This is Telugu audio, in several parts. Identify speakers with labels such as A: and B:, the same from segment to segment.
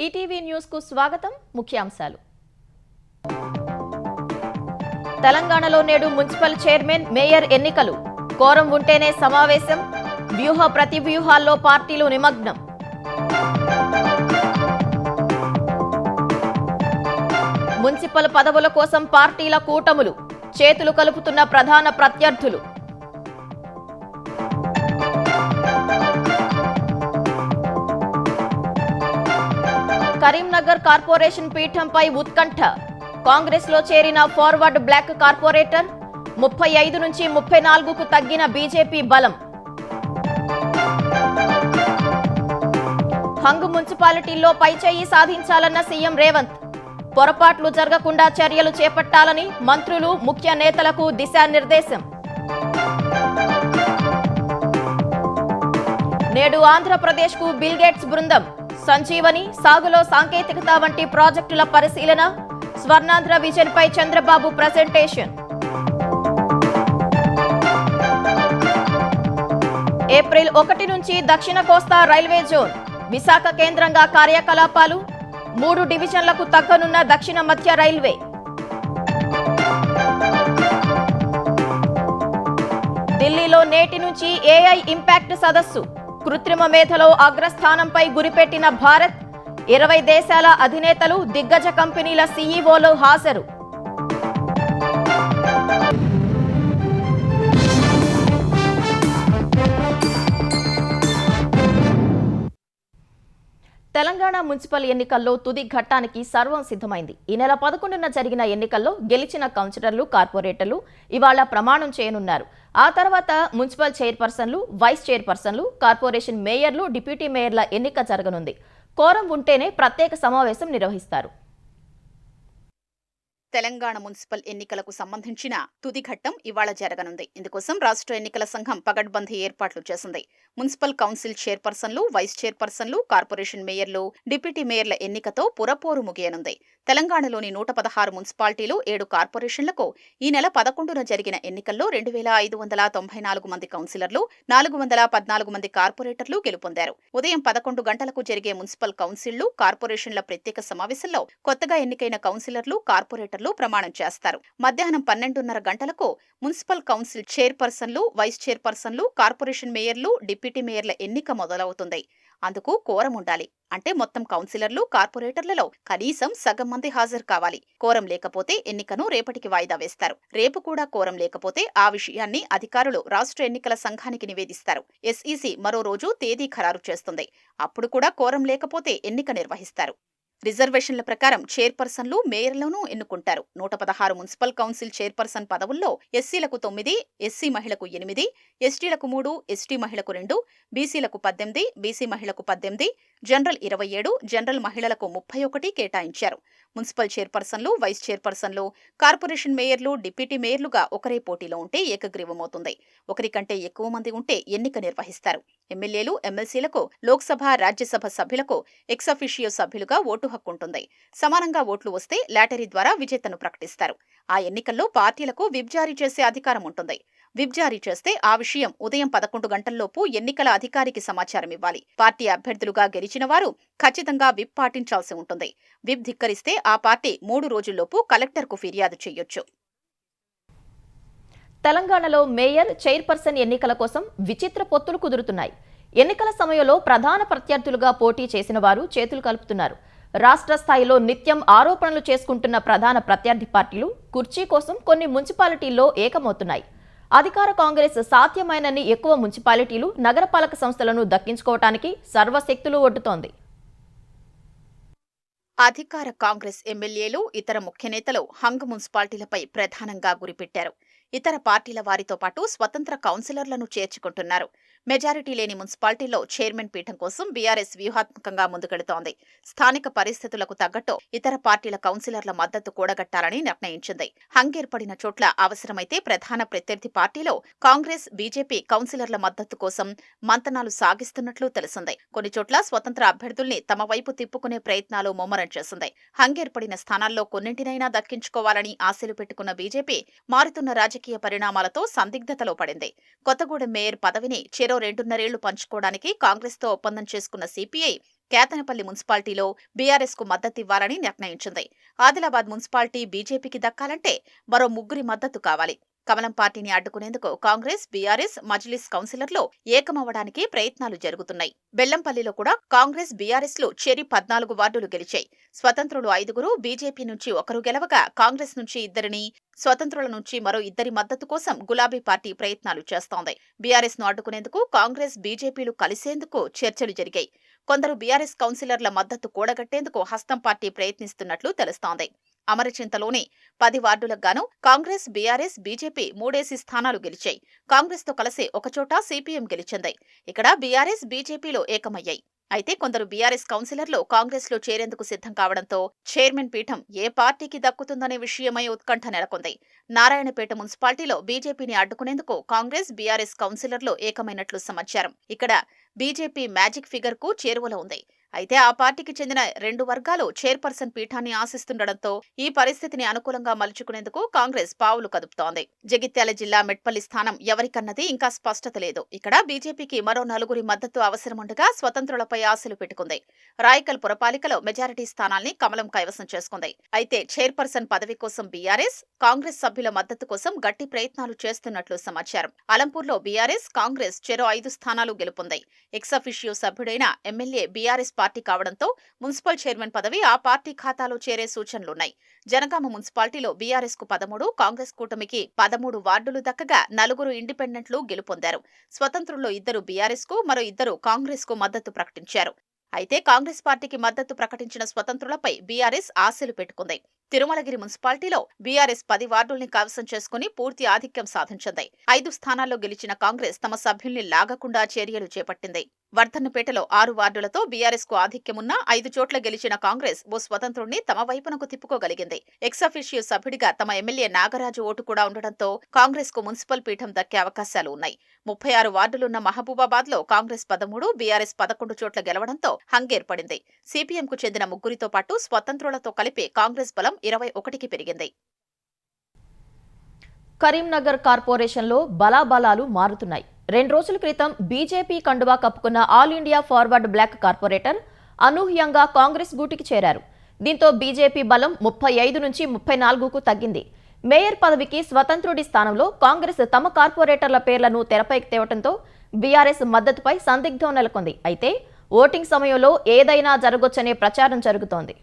A: ఈటీవీ న్యూస్ కు స్వాగతం. ముఖ్యాంశాలు. తెలంగాణలో నేడు మున్సిపల్ చైర్మన్, మేయర్ ఎన్నికలు. కోరం ఉంటేనే సమావేశం. వ్యూహ ప్రతివ్యూహాల్లో పార్టీలు నిమగ్నం. మున్సిపల్ పదవుల కోసం పార్టీల కూటములు. చేతులు కలుపుతున్న ప్రధాన ప్రత్యర్థులు. కరీంనగర్ కార్పొరేషన్ పీఠంపై ఉత్కంఠ. కాంగ్రెస్ లో చేరిన ఫార్వర్డ్ బ్లాక్ కార్పొరేటర్. 35 నుంచి 34కు తగ్గిన బీజేపీ బలం. హంగ్ మున్సిపాలిటీల్లో పైచేయి సాధించాలన్న సీఎం రేవంత్. పొరపాట్లు జరగకుండా చర్యలు చేపట్టాలని మంత్రులు, ముఖ్య నేతలకు దిశానిర్దేశం. నేడు ఆంధ్రప్రదేశ్కు బిల్ గేట్స్ బృందం. సంజీవని, సాగులో సాంకేతికత వంటి ప్రాజెక్టుల పరిశీలన. స్వర్ణాంధ్ర విజన్ పై చంద్రబాబు ప్రెజెంటేషన్. ఏప్రిల్ 1 నుంచి దక్షిణ కోస్తా రైల్వే జోన్. విశాఖ కేంద్రంగా కార్యకలాపాలు. 3 డివిజన్లకు తగ్గనున్న దక్షిణ మధ్య రైల్వే. ఢిల్లీలో నేటి నుంచి ఏఐ ఇంపాక్ట్ సదస్సు. కృత్రిమ మేధలో అగ్రస్థానంపై గురిపెట్టిన భారత్. 20 దేశాల అధినేతలు, దిగ్గజ కంపెనీల సీఈఓలు హాజరు. తెలంగాణ మున్సిపల్ ఎన్నికల్లో తుది ఘట్టానికి సర్వం సిద్ధమైంది. ఈ నెల 11న జరిగిన ఎన్నికల్లో గెలిచిన కౌన్సిలర్లు, కార్పొరేటర్లు ఇవాళ ప్రమాణం చేయనున్నారు. ఆ తర్వాత మున్సిపల్ చైర్పర్సన్లు, వైస్ చైర్పర్సన్లు, కార్పొరేషన్ మేయర్లు, డిప్యూటీ మేయర్ల ఎన్నిక జరగనుంది. కోరం ఉంటేనే ప్రత్యేక సమావేశం నిర్వహిస్తారు.
B: తెలంగాణ మున్సిపల్ ఎన్నికలకు సంబంధించిన తుది ఘట్టం ఇవాళ జరగనుంది. ఇందుకోసం రాష్ట్ర ఎన్నికల సంఘం పగడ్బందీ ఏర్పాట్లు చేసింది. మున్సిపల్ కౌన్సిల్ చైర్పర్సన్లు, వైస్ చైర్పర్సన్లు, కార్పొరేషన్ మేయర్లు, డిప్యూటీ మేయర్ల ఎన్నికతో పురపోరు ముగియనుంది. తెలంగాణలోని 116 మున్సిపాలిటీలు, 7 కార్పొరేషన్లకు ఈ నెల 11న జరిగిన ఎన్నికల్లో 2594 మంది కౌన్సిలర్లు, 414 మంది కార్పొరేటర్లు గెలుపొందారు. ఉదయం 11 గంటలకు జరిగే మున్సిపల్ కౌన్సిళ్లు, కార్పొరేషన్ల ప్రత్యేక సమావేశంలో కొత్తగా ఎన్నికైన కౌన్సిలర్లు, కార్పొరేటర్లు ప్రమాణం చేస్తారు. మధ్యాహ్నం 12:30 గంటలకు మున్సిపల్ కౌన్సిల్ చైర్పర్సన్లు, వైస్ చైర్పర్సన్లు, కార్పొరేషన్ మేయర్లు, డిప్యూటీ మేయర్ల ఎన్నిక మొదలవుతుంది. అందుకు కోరం ఉండాలి. అంటే మొత్తం కౌన్సిలర్లు, కార్పొరేటర్లలో కనీసం సగం మంది హాజరు కావాలి. కోరం లేకపోతే ఎన్నికను రేపటికి వాయిదా వేస్తారు. రేపు కూడా కోరం లేకపోతే ఆ విషయాన్ని అధికారులు రాష్ట్ర ఎన్నికల సంఘానికి నివేదిస్తారు. ఎస్ఈసి మరో రోజు తేదీ ఖరారు చేస్తుంది. అప్పుడు కూడా కోరం లేకపోతే ఎన్నిక నిర్వహిస్తారు. రిజర్వేషన్ల ప్రకారం చైర్పర్సన్లు, మేయర్లను ఎన్నుకుంటారు. 116 మున్సిపల్ కౌన్సిల్ చైర్పర్సన్ పదవుల్లో ఎస్సీలకు 9, ఎస్సీ మహిళకు 8, ఎస్టీలకు 3, ఎస్టీ మహిళకు 2, బీసీలకు 18, బీసీ మహిళకు 18, జనరల్ 27, జనరల్ మహిళలకు 31 కేటాయించారు. మున్సిపల్ చైర్పర్సన్లు, వైస్ చైర్పర్సన్లు, కార్పొరేషన్ మేయర్లు, డిప్యూటీ మేయర్లుగా ఒకరే పోటీలో ఉంటే ఏకగ్రీవమవుతుంది. ఒకరికంటే ఎక్కువ మంది ఉంటే ఎన్నిక నిర్వహిస్తారు. ఎమ్మెల్యేలు, ఎమ్మెల్సీలకు, లోక్సభ, రాజ్యసభ సభ్యులకు ఎక్సఫిషియో సభ్యులుగా ఓటు హక్కు ఉంటుంది. సమానంగా ఓట్లు వస్తే లాటరీ ద్వారా విజేతను ప్రకటిస్తారు. ఆ ఎన్నికల్లో పార్టీలకు విప్ జారీ చేసే అధికారం ఉంటుంది. విప్ జారీ చేస్తే ఆ విషయం ఉదయం 11 గంటల్లోపు ఎన్నికల అధికారికి సమాచారం ఇవ్వాలి. పార్టీ అభ్యర్థులుగా గెలిచిన వారు ఖచ్చితంగా విప్ పాటించాల్సి ఉంటుంది. విప్ ధిక్కరిస్తే ఆ పార్టీ 3 రోజుల్లోపు కలెక్టర్కు ఫిర్యాదు చేయొచ్చు.
A: తెలంగాణలో మేయర్, చైర్పర్సన్ ఎన్నికల కోసం విచిత్ర పొత్తులు కుదురుతున్నాయి. ఎన్నికల సమయంలో ప్రధాన ప్రత్యర్థులుగా పోటీ చేసిన వారు చేతులు కలుపుతున్నారు. రాష్ట్ర స్థాయిలో నిత్యం ఆరోపణలు చేసుకుంటున్న ప్రధాన ప్రత్యర్థి పార్టీలు కుర్చీ కోసం కొన్ని మున్సిపాలిటీల్లో ఏకమవుతున్నాయి. అధికార కాంగ్రెస్ సాధ్యమైనన్ని ఎక్కువ మున్సిపాలిటీలు, నగరపాలక సంస్థలను దక్కించుకోవటానికి సర్వశక్తులు ఒడ్డుతోంది.
B: అధికార కాంగ్రెస్ ఎమ్మెల్యేలు, ఇతర ముఖ్య నేతలు హంగ్ మున్సిపాలిటీలపై ప్రధానంగా గురిపెట్టారు. ఇతర పార్టీల వారితో పాటు స్వతంత్ర కౌన్సిలర్లను చేర్చుకుంటున్నారు. మెజారిటీ లేని మున్సిపాలిటీల్లో చైర్మన్ పీఠం కోసం బీఆర్ఎస్ వ్యూహాత్మకంగా ముందుకెడుతోంది. స్థానిక పరిస్థితులకు తగ్గట్టు ఇతర పార్టీల కౌన్సిలర్ల మద్దతు కూడగట్టాలని నిర్ణయించింది. హంగ్ ఏర్పడిన చోట్ల అవసరమైతే ప్రధాన ప్రత్యర్థి పార్టీలో కాంగ్రెస్, బీజేపీ కౌన్సిలర్ల మద్దతు కోసం మంతనాలు సాగిస్తున్నట్లు తెలిసింది. కొన్ని చోట్ల స్వతంత్ర అభ్యర్థుల్ని తమ వైపు తిప్పుకునే ప్రయత్నాలు ముమ్మరం చేసింది. హంగ్ ఏర్పడిన స్థానాల్లో కొన్నింటినైనా దక్కించుకోవాలని ఆశలు పెట్టుకున్న బీజేపీ మారుతున్న రాజకీయ పరిణామాలతో సందిగ్ధతలో పడింది. కొత్తగూడెం మేయర్ పదవిని చెరో 2.5 ఏళ్లు పంచుకోవడానికి కాంగ్రెస్తో ఒప్పందం చేసుకున్న సిపిఐ కేతనపల్లి మున్సిపాలిటీలో బీఆర్ఎస్ కు మద్దతివ్వాలని నిర్ణయించింది. ఆదిలాబాద్ మున్సిపాలిటీ బీజేపీకి దక్కాలంటే మరో 3 మద్దతు కావాలి. కమలం పార్టీని అడ్డుకునేందుకు కాంగ్రెస్, బీఆర్ఎస్, మజ్లిస్ కౌన్సిలర్లు ఏకమవ్వడానికి ప్రయత్నాలు జరుగుతున్నాయి. బెల్లంపల్లిలో కూడా కాంగ్రెస్, బీఆర్ఎస్ లు చెరి 14 వార్డులు గెలిచాయి. స్వతంత్రులు 5, బీజేపీ నుంచి 1 గెలవగా కాంగ్రెస్ నుంచి 2, స్వతంత్రుల నుంచి మరో 2 మద్దతు కోసం గులాబీ పార్టీ ప్రయత్నాలు చేస్తోంది. బీఆర్ఎస్ ను అడ్డుకునేందుకు కాంగ్రెస్, బీజేపీలు కలిసేందుకు చర్చలు జరిగాయి. కొందరు బీఆర్ఎస్ కౌన్సిలర్ల మద్దతు కూడగట్టేందుకు హస్తం పార్టీ ప్రయత్నిస్తున్నట్లు తెలుస్తోంది. అమరచింతలోని 10 వార్డులకు గాను కాంగ్రెస్, బీఆర్ఎస్, బీజేపీ 3 స్థానాలు గెలిచాయి. కాంగ్రెస్ తో కలిసి ఒకచోట సిపిఎం గెలిచింది. ఇక్కడ బీఆర్ఎస్, బీజేపీలో ఏకమయ్యాయి. అయితే కొందరు బీఆర్ఎస్ కౌన్సిలర్లు కాంగ్రెస్ లో చేరేందుకు సిద్ధం కావడంతో చైర్మన్ పీఠం ఏ పార్టీకి దక్కుతుందనే విషయమై ఉత్కంఠ నెలకొంది. నారాయణపేట మున్సిపాలిటీలో బీజేపీని అడ్డుకునేందుకు కాంగ్రెస్, బీఆర్ఎస్ కౌన్సిలర్లు ఏకమైనట్లు సమాచారం. ఇక్కడ బీజేపీ మ్యాజిక్ ఫిగర్ కు చేరువలో ఉంది. అయితే ఆ పార్టీకి చెందిన 2 వర్గాలు చైర్పర్సన్ పీఠాన్ని ఆశిస్తుండటంతో ఈ పరిస్థితిని అనుకూలంగా మలుచుకునేందుకు కాంగ్రెస్ పావులు కదుపుతోంది. జగిత్యాల జిల్లా మెట్పల్లి స్థానం ఎవరికన్నది ఇంకా స్పష్టత లేదు. ఇక్కడ బీజేపీకి మరో 4 మద్దతు అవసరముండగా స్వతంత్రులపై ఆశలు పెట్టుకుంది. రాయకల్ పురపాలికలో మెజారిటీ స్థానాల్ని కమలం కైవసం చేసుకుంది. అయితే చైర్పర్సన్ పదవి కోసం బీఆర్ఎస్, కాంగ్రెస్ సభ్యుల మద్దతు కోసం గట్టి ప్రయత్నాలు చేస్తున్నట్లు సమాచారం. అలంపూర్లో బీఆర్ఎస్, కాంగ్రెస్ చెరో 5 స్థానాలు గెలుపొందాయి. ఎక్సఫిషియో సభ్యుడైన ఎమ్మెల్యే బీఆర్ఎస్ పార్టీ కావడంతో మున్సిపల్ చైర్మన్ పదవి ఆ పార్టీ ఖాతాలో చేరే సూచనలున్నాయి. జనగామ మున్సిపాలిటీలో బీఆర్ఎస్ కు 13, కాంగ్రెస్ కూటమికి 13 వార్డులు దక్కగా 4 ఇండిపెండెంట్లు గెలుపొందారు. స్వతంత్రుల్లో 2 బీఆర్ఎస్ కు, మరో 2 కాంగ్రెస్ కు మద్దతు ప్రకటించారు. అయితే కాంగ్రెస్ పార్టీకి మద్దతు ప్రకటించిన స్వతంత్రులపై బీఆర్ఎస్ ఆశలు పెట్టుకుంది. తిరుమలగిరి మున్సిపాలిటీలో బీఆర్ఎస్ 10 వార్డుల్ని కైవసం చేసుకుని పూర్తి ఆధిక్యం సాధించింది. 5 స్థానాల్లో గెలిచిన కాంగ్రెస్ తమ సభ్యుల్ని లాగకుండా చర్యలు చేపట్టింది. వర్ధన్నపేటలో 6 వార్డులతో బీఆర్ఎస్ కు ఆధిక్యమున్న 5 చోట్ల గెలిచిన కాంగ్రెస్ ఓ స్వతంత్రుణ్ణి తమ వైపునకు తిప్పుకోగలిగింది. ఎక్సఫిషియో సభ్యుడిగా తమ ఎమ్మెల్యే నాగరాజు ఓటు కూడా ఉండడంతో కాంగ్రెస్ కు మున్సిపల్ పీఠం దక్కే అవకాశాలు ఉన్నాయి. 36 వార్డులున్న మహబూబాబాద్ లో కాంగ్రెస్ 13, బీఆర్ఎస్ 11 చోట్ల గెలవడంతో హంగేర్పడింది. సిపిఎంకు చెందిన 3 పాటు స్వతంత్రులతో కలిపి కాంగ్రెస్ బలం 21కి పెరిగింది.
A: కరీంనగర్ కార్పొరేషన్లో బలాబలాలు మారుతున్నాయి. 2 రోజుల క్రితం బీజేపీ కండువా కప్పుకున్న all India forward bloc corporator అనూహ్యంగా కాంగ్రెస్ గూటికి చేరారు. దీంతో బీజేపీ బలం 35 నుంచి 34కు తగ్గింది. మేయర్ పదవికి స్వతంత్రుడి స్థానంలో కాంగ్రెస్ తమ కార్పొరేటర్ల పేర్లను తెరపైకి తేవడంతో బీఆర్ఎస్ మద్దతుపై సందిగ్ధం నెలకొంది. అయితే ఓటింగ్ సమయంలో ఏదైనా జరగొచ్చనే ప్రచారం జరుగుతోంది.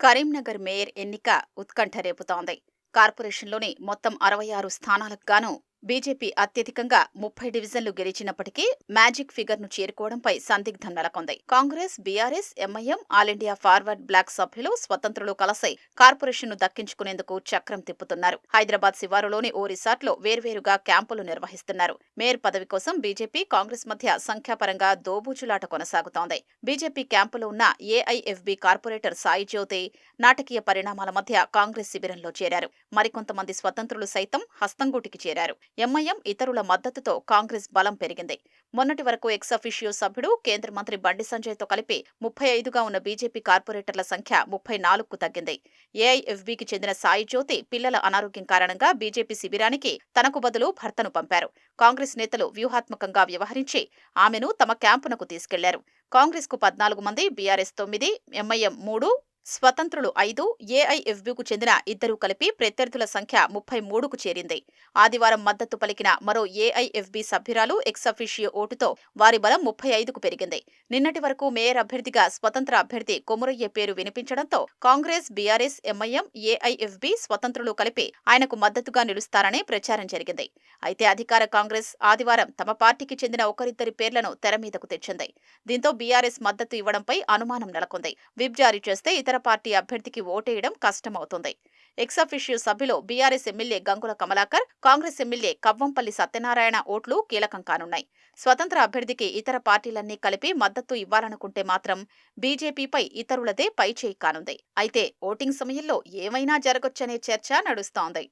B: కరీంనగర్ మేయర్ ఎన్నిక ఉత్కంఠ రేపుతోంది. కార్పొరేషన్లోని మొత్తం 66 స్థానాలకు గాను బీజేపీ అత్యధికంగా 30 డివిజన్లు గెలిచినప్పటికీ మ్యాజిక్ ఫిగర్ ను చేరుకోవడంపై సందిగ్ధం నెలకొంది. కాంగ్రెస్, బీఆర్ఎస్, ఎంఐఎం, ఆల్ ఇండియా ఫార్వర్డ్ బ్లాక్ సభ్యులు, స్వతంత్రులు కలిసి కార్పొరేషన్ ను దక్కించుకునేందుకు చక్రం తిప్పుతున్నారు. హైదరాబాద్ శివారులోని ఓ రిసార్ట్లో వేర్వేరుగా క్యాంపులు నిర్వహిస్తున్నారు. మేయర్ పదవి కోసం బీజేపీ, కాంగ్రెస్ మధ్య సంఖ్యాపరంగా దోబూచులాట కొనసాగుతోంది. బీజేపీ క్యాంపులో ఉన్న ఏఐఎఫ్బీ కార్పొరేటర్ సాయి జ్యోతి నాటకీయ పరిణామాల మధ్య కాంగ్రెస్ శిబిరంలో చేరారు. మరికొంతమంది స్వతంత్రులు సైతం హస్తంగూటికి చేరారు. ఎంఐఎం, ఇతరుల మద్దతుతో కాంగ్రెస్ బలం పెరిగింది. మొన్నటి వరకు ఎక్సఫిషియో సభ్యుడు, కేంద్ర మంత్రి బండి సంజయ్తో కలిపి 35గా ఉన్న బీజేపీ కార్పొరేటర్ల సంఖ్య 34కు తగ్గింది. ఏఐఎఫ్బీకి చెందిన సాయి జ్యోతి పిల్లల అనారోగ్యం కారణంగా బీజేపీ శిబిరానికి తనకు బదులు భర్తను పంపారు. కాంగ్రెస్ నేతలు వ్యూహాత్మకంగా వ్యవహరించి ఆమెను తమ క్యాంపునకు తీసుకెళ్లారు. కాంగ్రెస్ కు 14 మంది, బీఆర్ఎస్ 9, ఎంఐఎం 3, స్వతంత్రులు 5, ఏఐఎఫ్బీకు చెందిన 2 కలిపి ప్రత్యర్థుల సంఖ్య 33కు చేరింది. ఆదివారం మద్దతు పలికిన మరో ఏఐఎఫ్బీ సభ్యురాలు ఎక్సఫిషియో ఓటుతో వారి బలం 35కు పెరిగింది. నిన్నటి వరకు మేయర్ అభ్యర్థిగా స్వతంత్ర అభ్యర్థి కొమురయ్య పేరు వినిపించడంతో కాంగ్రెస్, బీఆర్ఎస్, ఎంఐఎం, ఏఐఎఫ్బీ, స్వతంత్రులు కలిపి ఆయనకు మద్దతుగా నిలుస్తారనే ప్రచారం జరిగింది. అయితే అధికార కాంగ్రెస్ ఆదివారం తమ పార్టీకి చెందిన 1-2 పేర్లను తెర మీదకు తెచ్చింది. దీంతో బీఆర్ఎస్ మద్దతు ఇవ్వడంపై అనుమానం నెలకొంది. విప్ జారీ చేస్తే ఇతర పార్టీ అభ్యర్థికి ఓటేయడం కష్టమవుతుంది. ఎక్సఫిషియో సభ్యులు BRS MLA Gangula Kamalakar, Congress MLA Kavvampalli Satyanarayana ఓట్లు కీలకం కానున్నాయి. స్వతంత్ర అభ్యర్థికి ఇతర పార్టీలన్నీ కలిపి మద్దతు ఇవ్వాలనుకుంటే మాత్రం బీజేపీపై ఇతరులదే పైచేయి కానుంది. అయితే ఓటింగ్ సమయంలో ఏమైనా జరగొచ్చనే చర్చ నడుస్తోంది.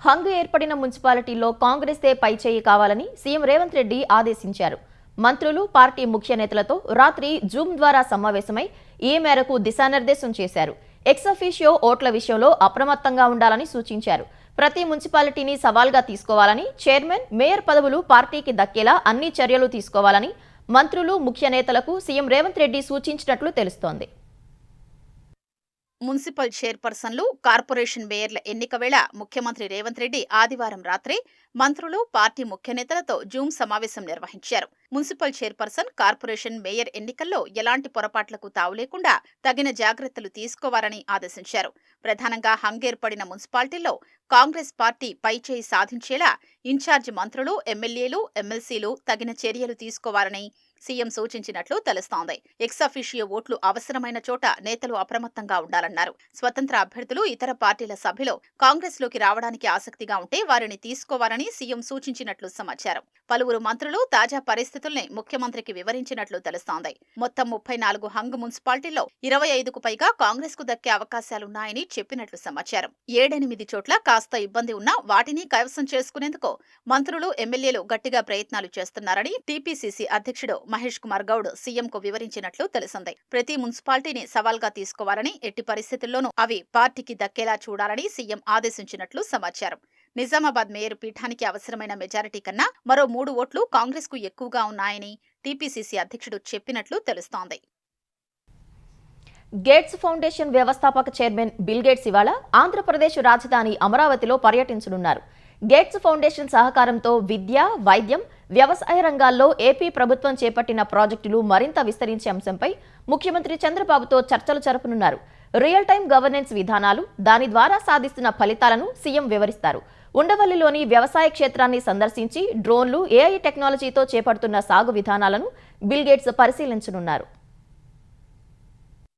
A: హంగు ఏర్పడిన మున్సిపాలిటీల్లో కాంగ్రెసే పైచేయి కావాలని సీఎం రేవంత్ రెడ్డి ఆదేశించారు. మంత్రులు, పార్టీ ముఖ్య నేతలతో రాత్రి జూమ్ ద్వారా సమావేశమై ఈ మేరకు దిశానిర్దేశం చేశారు. ఎక్సఫిషియో ఓట్ల విషయంలో అప్రమత్తంగా ఉండాలని సూచించారు. ప్రతి మున్సిపాలిటీని సవాల్గా తీసుకోవాలని, చైర్మన్, మేయర్ పదవులు పార్టీకి దక్కేలా అన్ని చర్యలు తీసుకోవాలని మంత్రులు, ముఖ్య నేతలకు సీఎం రేవంత్ రెడ్డి సూచించినట్లు తెలుస్తోంది.
B: మున్సిపల్ చైర్పర్సన్లు, కార్పొరేషన్ మేయర్ల ఎన్నిక వేళ ముఖ్యమంత్రి రేవంత్ రెడ్డి ఆదివారం రాత్రి మంత్రులు, పార్టీ ముఖ్య నేతలతో జూమ్ సమావేశం నిర్వహించారు. మున్సిపల్ చైర్పర్సన్, కార్పొరేషన్ మేయర్ ఎన్నికల్లో ఎలాంటి పొరపాట్లకు తావు లేకుండా తగిన జాగ్రత్తలు తీసుకోవాలని ఆదేశించారు. ప్రధానంగా హంగేర్పడిన మున్సిపాలిటీల్లో కాంగ్రెస్ పార్టీ పైచేయి సాధించేలా ఇన్ఛార్జి మంత్రులు, ఎమ్మెల్యేలు, ఎమ్మెల్సీలు తగిన చర్యలు తీసుకోవాలని సీఎం సూచించినట్లు తెలుస్తోంది. ఎక్సాఫిషియో ఓట్లు అవసరమైన చోట నేతలు అప్రమత్తంగా ఉండాలన్నారు. స్వతంత్ర అభ్యర్థులు, ఇతర పార్టీల సభ్యులు కాంగ్రెస్ లోకి రావడానికి ఆసక్తిగా ఉంటే వారిని తీసుకోవాలని సీఎం సూచించినట్లు సమాచారం. పలువురు మంత్రులు తాజా పరిస్థితుల్ని ముఖ్యమంత్రికి వివరించినట్లు తెలుస్తోంది. మొత్తం 34 హంగ్ మున్సిపాలిటీల్లో 25కు పైగా కాంగ్రెస్ కు దక్కే అవకాశాలున్నాయని చెప్పినట్లు సమాచారం. 7-8 చోట్ల కాస్త ఇబ్బంది ఉన్నా వాటిని కైవసం చేసుకునేందుకు మంత్రులు, ఎమ్మెల్యేలు గట్టిగా ప్రయత్నాలు చేస్తున్నారని టీపీసీసీ అధ్యక్షుడు మహేష్ కుమార్ గౌడ్ సీఎంకు వివరించినట్లు తెలిసింది. ప్రతి మున్సిపాలిటీని సవాల్గా తీసుకోవాలని, ఎట్టి పరిస్థితుల్లోనూ అవి పార్టీకి దక్కేలా చూడాలని సీఎం ఆదేశించినట్లు సమాచారం. నిజామాబాద్ మేయర్ పీఠానికి అవసరమైన మెజారిటీ కన్నా మరో 3 ఓట్లు కాంగ్రెస్ కు ఎక్కువగా ఉన్నాయని టీపీసీసీ అధ్యక్షుడు చెప్పినట్లు తెలుస్తోంది.
A: గేట్స్ ఫౌండేషన్ వ్యవస్థాపక చైర్మన్ బిల్ గేట్స్ ఇవాళ ఆంధ్రప్రదేశ్ రాజధాని అమరావతిలో పర్యటించనున్నారు. గేట్స్ ఫౌండేషన్ సహకారంతో విద్య, వైద్యం, వ్యవసాయ రంగాల్లో ఏపీ ప్రభుత్వం చేపట్టిన ప్రాజెక్టులు మరింత విస్తరించే అంశంపై ముఖ్యమంత్రి చంద్రబాబుతో చర్చలు జరపనున్నారు. రియల్ టైం గవర్నెన్స్ విధానాలు, దాని ద్వారా సాధిస్తున్న ఫలితాలను సీఎం వివరిస్తారు. ఉండవల్లిలోని వ్యవసాయ క్షేత్రాన్ని సందర్శించి డ్రోన్లు, ఏఐ టెక్నాలజీతో చేపడుతున్న సాగు విధానాలను బిల్ గేట్స్ పరిశీలించనున్నారు.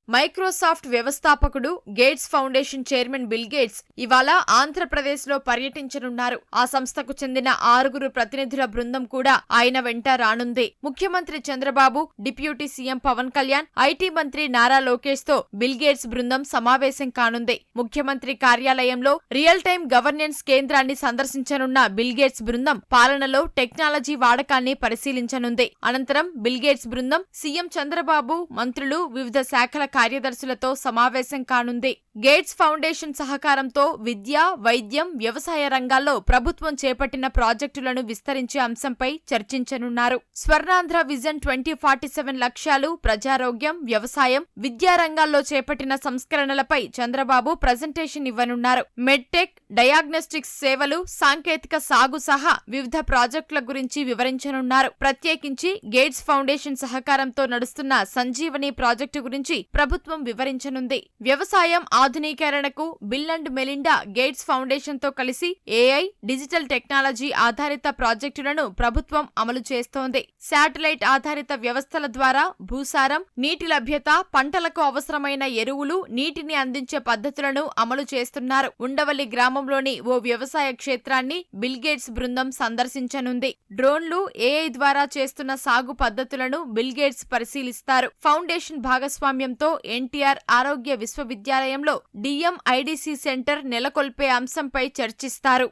C: మైక్రోసాఫ్ట్ వ్యవస్థాపకుడు, gates foundation chairman bill gates ఇవాళ ఆంధ్రప్రదేశ్లో పర్యటించనున్నారు. ఆ సంస్థకు చెందిన 6 ప్రతినిధుల బృందం కూడా ఆయన వెంట రానుంది. ముఖ్యమంత్రి Chandrababu, deputy CM Pawan Kalyan, IT మంత్రి నారా లోకేష్ తో బిల్ గేట్స్ బృందం సమావేశం కానుంది. ముఖ్యమంత్రి కార్యాలయంలో రియల్ టైం గవర్నెన్స్ కేంద్రాన్ని సందర్శించనున్న బిల్ గేట్స్ బృందం పాలనలో టెక్నాలజీ వాడకాన్ని పరిశీలించనుంది. అనంతరం బిల్ గేట్స్ బృందం సీఎం చంద్రబాబు, మంత్రులు, వివిధ శాఖల కార్యదర్శులతో సమావేశం కానుంది. గేట్స్ ఫౌండేషన్ సహకారంతో విద్య, వైద్యం, వ్యవసాయ రంగాల్లో ప్రభుత్వం చేపట్టిన ప్రాజెక్టులను విస్తరించే అంశంపై చర్చించనున్నారు. స్వర్ణాంధ్ర విజన్ 2047 లక్ష్యాలు, ప్రజారోగ్యం, వ్యవసాయం, విద్యా రంగాల్లో చేపట్టిన సంస్కరణలపై చంద్రబాబు ప్రజెంటేషన్ ఇవ్వనున్నారు. మెడ్టెక్, డయాగ్నోస్టిక్స్ సేవలు, సాంకేతిక సాగు సహా వివిధ ప్రాజెక్టుల గురించి వివరించనున్నారు. ప్రత్యేకించి గేట్స్ ఫౌండేషన్ సహకారంతో నడుస్తున్న సంజీవని ప్రాజెక్టు గురించి ప్రభుత్వం వివరించనుంది. వ్యవసాయం ఆధునీకరణకు Bill and Melinda Gates foundation తో కలిసి ఏఐ, డిజిటల్ టెక్నాలజీ ఆధారిత ప్రాజెక్టులను ప్రభుత్వం అమలు చేస్తోంది. శాటిలైట్ ఆధారిత వ్యవస్థల ద్వారా భూసారం, నీటి లభ్యత, పంటలకు అవసరమైన ఎరువులు, నీటిని అందించే పద్ధతులను అమలు చేస్తున్నారు. ఉండవల్లి గ్రామంలోని ఓ వ్యవసాయ క్షేత్రాన్ని బిల్ గేట్స్ బృందం సందర్శించనుంది. డ్రోన్లు, ఏఐ ద్వారా చేస్తున్న సాగు పద్ధతులను బిల్ గేట్స్ పరిశీలిస్తారు. ఫౌండేషన్ భాగస్వామ్యంతో ఎన్టీఆర్ ఆరోగ్య విశ్వవిద్యాలయంలో డిఎంఐడిసి సెంటర్ నెలకొల్పే అంశంపై చర్చిస్తారు.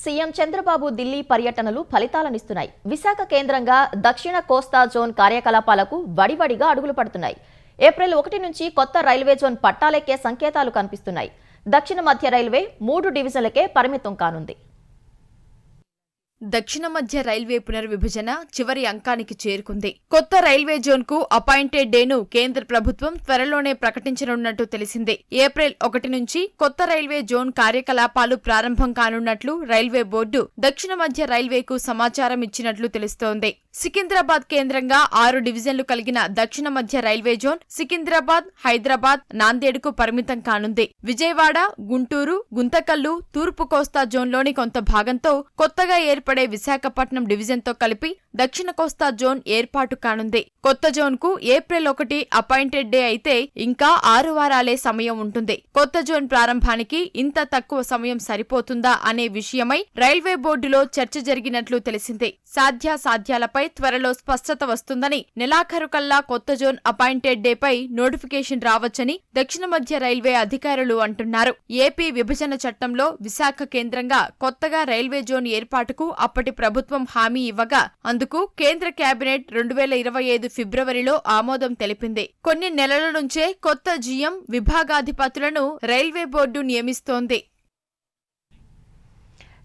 A: సీఎం చంద్రబాబు ఢిల్లీ పర్యటనలు ఫలితాలనిస్తున్నాయి. విశాఖ కేంద్రంగా దక్షిణ కోస్తా జోన్ కార్యకలాపాలకు వడివడిగా అడుగులు పడుతున్నాయి. ఏప్రిల్ 1 నుంచి కొత్త రైల్వే జోన్ పట్టాలెక్కే సంకేతాలు కనిపిస్తున్నాయి. దక్షిణ మధ్య రైల్వే 3 డివిజన్లకే పరిమితం కానుంది.
C: దక్షిణ మధ్య రైల్వే పునర్విభజన చివరి అంకానికి చేరుకుంది. కొత్త రైల్వే జోన్ కు అపాయింటెడ్ డేను కేంద్ర ప్రభుత్వం త్వరలోనే ప్రకటించనున్నట్టు తెలిసింది. ఏప్రిల్ 1 నుంచి కొత్త రైల్వే జోన్ కార్యకలాపాలు ప్రారంభం కానున్నట్లు రైల్వే బోర్డు దక్షిణ మధ్య రైల్వేకు సమాచారం ఇచ్చినట్లు తెలుస్తోంది. సికింద్రాబాద్ కేంద్రంగా 6 డివిజన్లు కలిగిన దక్షిణ మధ్య రైల్వే జోన్ సికింద్రాబాద్, హైదరాబాద్, నాందేడ్కు పరిమితం కానుంది. విజయవాడ, గుంటూరు, గుంతకల్లు, తూర్పు కోస్తా జోన్లోని కొంత భాగంతో కొత్తగా ఏర్పడే విశాఖపట్నం డివిజన్తో కలిపి దక్షిణ కోస్తా జోన్ ఏర్పాటు కానుంది. కొత్త జోన్ కు ఏప్రిల్ 1 అపాయింటెడ్ డే అయితే ఇంకా 6 వారాలే సమయం ఉంటుంది. కొత్త జోన్ ప్రారంభానికి ఇంత తక్కువ సమయం సరిపోతుందా అనే విషయమై రైల్వే బోర్డులో చర్చ జరిగినట్లు తెలిసింది. సాధ్యాసాధ్యాలపై త్వరలో స్పష్టత వస్తుందని, నెలాఖరు కల్లా కొత్త జోన్ అపాయింటెడ్ డే పై నోటిఫికేషన్ రావచ్చని దక్షిణ మధ్య రైల్వే అధికారులు అంటున్నారు. ఏపీ విభజన చట్టంలో విశాఖ కేంద్రంగా కొత్తగా రైల్వే జోన్ ఏర్పాటుకు అప్పటి ప్రభుత్వం హామీ ఇవ్వగా అందుకు కేంద్ర కేబినెట్ 2025 ఫిబ్రవరిలో ఆమోదం తెలిపింది. కొన్ని నెలల నుంచే కొత్త జీఎం, విభాగాధిపతులను రైల్వే బోర్డు నియమిస్తోంది.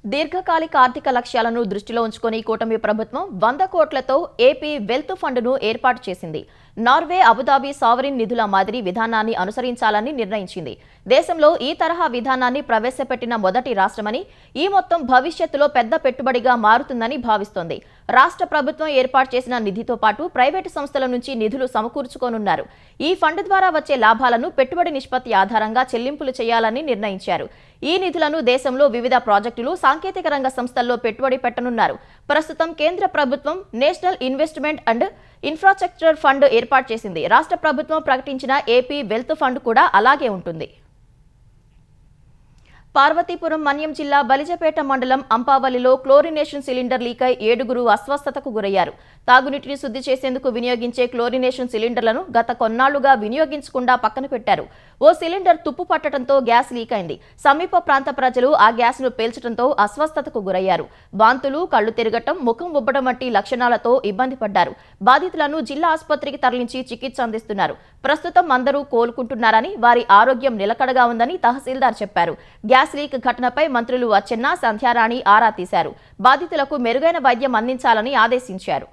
A: దీర్ఘకాలిక ఆర్థిక లక్ష్యాలను దృష్టిలో ఉంచుకొని కూటమి ప్రభుత్వం 100 కోట్లతో ఏపీ వెల్త్ ఫండ్ను ఏర్పాటు చేసింది. నార్వే, అబుదాబి సావరిన్ నిధుల మాదిరి విధానాన్ని అనుసరించాలని నిర్ణయించింది. దేశంలో ఈ తరహా విధానాన్ని ప్రవేశపెట్టిన మొదటి రాష్ట్రమని, ఈ మొత్తం భవిష్యత్తులో పెద్ద పెట్టుబడిగా మారుతుందని భావిస్తోంది. రాష్ట్ర ప్రభుత్వం ఏర్పాటు చేసిన నిధితో పాటు ప్రైవేటు సంస్థల నుంచి నిధులు సమకూర్చుకోనున్నారు. ఈ ఫండ్ ద్వారా వచ్చే లాభాలను పెట్టుబడి నిష్పత్తి ఆధారంగా చెల్లింపులు చేయాలని నిర్ణయించారు. ఈ నిధులను దేశంలో వివిధ ప్రాజెక్టులు, సాంకేతిక రంగ సంస్థల్లో పెట్టుబడి పెట్టనున్నారు. ప్రస్తుతం కేంద్ర ప్రభుత్వం national investment and infrastructure fund ఏర్పాటు చేసింది. రాష్ట్ర ప్రభుత్వం ప్రకటించిన ఏపీ వెల్త్ ఫండ్ కూడా అలాగే ఉంటుంది. పార్వతీపురం మన్యం జిల్లా బలిజపేట మండలం అంపావల్లిలో క్లోరినేషన్ సిలిండర్ లీక్ అయి 7గురు అస్వస్థతకు గురయ్యారు. తాగునీటిని శుద్ధి చేసేందుకు వినియోగించే క్లోరినేషన్ సిలిండర్లను గత కొన్నాళ్లుగా వినియోగించకుండా పక్కన పెట్టారు. ఓ సిలిండర్ తుప్పు పట్టడంతో గ్యాస్ లీక్ అయింది. సమీప ప్రాంత ప్రజలు ఆ గ్యాస్ను పేల్చడంతో అస్వస్థతకు గురయ్యారు. వాంతులు, కళ్లు తిరగటం, ముఖం ఉబ్బడం వంటి లక్షణాలతో ఇబ్బంది పడ్డారు. బాధితులను జిల్లా ఆసుపత్రికి తరలించి చికిత్స అందిస్తున్నారు. ప్రస్తుతం అందరూ కోలుకుంటున్నారని, వారి ఆరోగ్యం నిలకడగా ఉందని తహసీల్దార్ చెప్పారు. గ్యాస్ లీక్ ఘటనపై మంత్రులు అచ్చెన్న, సంధ్యారాణి ఆరా తీశారు. బాధితులకు మెరుగైన వైద్యం అందించాలని ఆదేశించారు.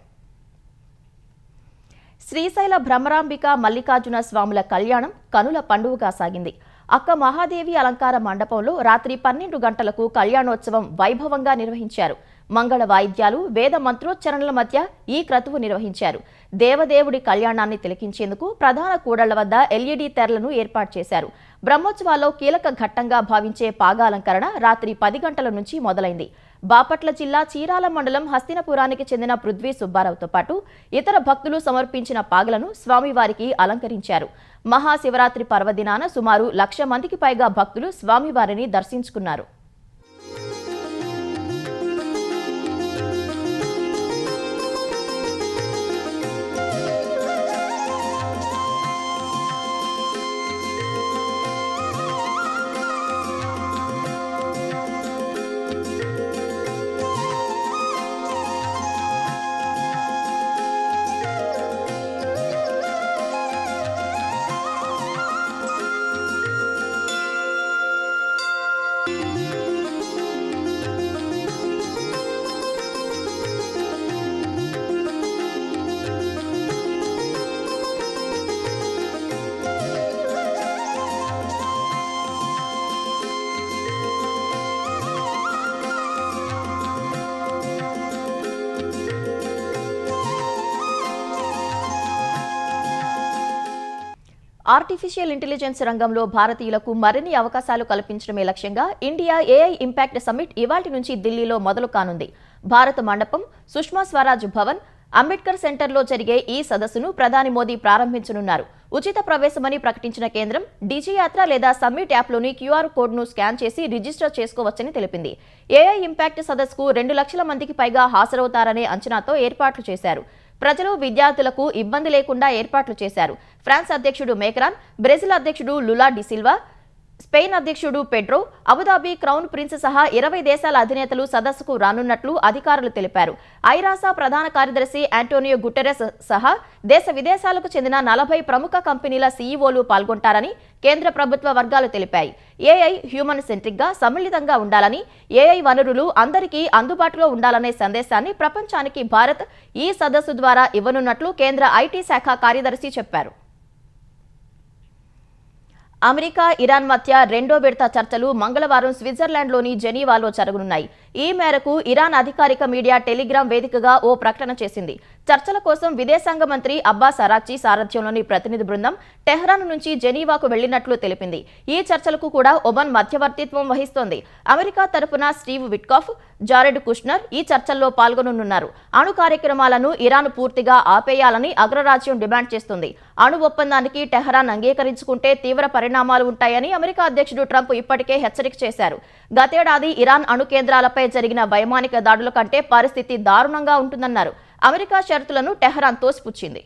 A: శ్రీశైల భ్రమరాంబిక మల్లికార్జున స్వాముల కళ్యాణం కనుల పండుగగా సాగింది. అక్క మహాదేవి అలంకార మండపంలో రాత్రి 12 గంటలకు కళ్యాణోత్సవం వైభవంగా నిర్వహించారు. మంగళ వాయిద్యాలు, వేద మంత్రోచ్చరణల మధ్య ఈ క్రతువు నిర్వహించారు. దేవదేవుడి కళ్యాణాన్ని తిలకించేందుకు ప్రధాన కూడళ్ల వద్ద ఎల్ఈడీ తెరలను ఏర్పాటు చేశారు. బ్రహ్మోత్సవాల్లో కీలక ఘట్టంగా భావించే పాగాలంకరణ రాత్రి 10 గంటల నుంచి మొదలైంది. బాపట్ల జిల్లా చీరాల మండలం హస్తినపురానికి చెందిన పృథ్వీ సుబ్బారావుతో పాటు ఇతర భక్తులు సమర్పించిన పాగలను స్వామివారికి అలంకరించారు. మహాశివరాత్రి పర్వదినాన సుమారు 1,00,000 మందికి పైగా భక్తులు స్వామివారిని దర్శించుకున్నారు. ఆర్టిఫిషియల్ ఇంటెలిజెన్స్ రంగంలో భారతీయులకు మరిన్ని అవకాశాలు కల్పించడమే లక్ష్యంగా ఇండియా ఏఐ ఇంపాక్ట్ సమ్మిట్ ఇవాల్టి నుంచి ఢిల్లీలో మొదలు కానుంది. భారత మండపం, సుష్మా స్వరాజ్ భవన్, అంబేద్కర్ సెంటర్లో జరిగే ఈ సదస్సును ప్రధాని మోదీ ప్రారంభించనున్నారు. ఉచిత ప్రవేశమని ప్రకటించిన కేంద్రం డిజి యాత్ర లేదా సమ్మిట్ యాప్లోని క్యూఆర్ కోడ్ను స్కాన్ చేసి రిజిస్టర్ చేసుకోవచ్చని తెలిపింది. ఏఐ ఇంపాక్ట్ సదస్సుకు 2 లక్షల మందికి పైగా హాజరవుతారనే అంచనాతో ఏర్పాట్లు చేశారు. ప్రజలు, విద్యార్థులకు ఇబ్బంది లేకుండా ఏర్పాట్లు చేశారు. ఫ్రాన్స్ అధ్యక్షుడు మేక్రాన్, బ్రెజిల్ అధ్యక్షుడు లులా డిసిల్వా, స్పెయిన్ అధ్యక్షుడు పెడ్రో, అబుదాబి క్రౌన్ ప్రిన్స్ సహా 20 దేశాల అధినేతలు సదస్సుకు రానున్నట్లు అధికారులు తెలిపారు. ఐరాసా ప్రధాన కార్యదర్శి ఆంటోనియో గుటెరెస్ సహా దేశ విదేశాలకు చెందిన 40 ప్రముఖ కంపెనీల సీఈఓలు పాల్గొంటారని కేంద్ర ప్రభుత్వ వర్గాలు తెలిపాయి. ఏఐ హ్యూమన్ సెంట్రిక్గా, సమ్మిళితంగా ఉండాలని, ఏఐ వనరులు అందరికీ అందుబాటులో ఉండాలనే సందేశాన్ని ప్రపంచానికి భారత్ ఈ సదస్సు ద్వారా ఇవ్వనున్నట్లు కేంద్ర ఐటీ శాఖ కార్యదర్శి చెప్పారు. అమెరికా, ఇరాన్ మధ్య రెండో విడత చర్చలు మంగళవారం స్విట్జర్లాండ్లోని జెనీవాలో జరగనున్నాయి. ఈ మేరకు ఇరాన్ అధికారిక మీడియా టెలిగ్రామ్ వేదికగా ఓ ప్రకటన చేసింది. చర్చల కోసం విదేశాంగ మంత్రి అబ్బాస్ అరాక్చీ సారథ్యంలోని ప్రతినిధి బృందం టెహ్రాన్ నుంచి జెనీవాకు వెళ్లినట్లు తెలిపింది. ఈ చర్చలకు కూడా ఒమన్ మధ్యవర్తిత్వం వహిస్తోంది. అమెరికా తరపున స్టీవ్ విట్కాఫ్, జారెడ్ కుష్నర్ ఈ చర్చల్లో పాల్గొనున్నారు. అణు కార్యక్రమాలను ఇరాన్ పూర్తిగా ఆపేయాలని అగ్రరాజ్యం డిమాండ్ చేస్తుంది. అణు ఒప్పందానికి టెహ్రాన్ అంగీకరించుకుంటే తీవ్ర పరిణామాలు ఉంటాయని అమెరికా అధ్యక్షుడు ట్రంప్ ఇప్పటికే హెచ్చరిక చేశారు. గతేడాది ఇరాన్ అణు కేంద్రాలపై జరిగిన వైమానిక దాడుల కంటే పరిస్థితి దారుణంగా ఉంటుందన్నారు. అమెరికా షరతులను టెహ్రాన్ తోసిపుచ్చింది.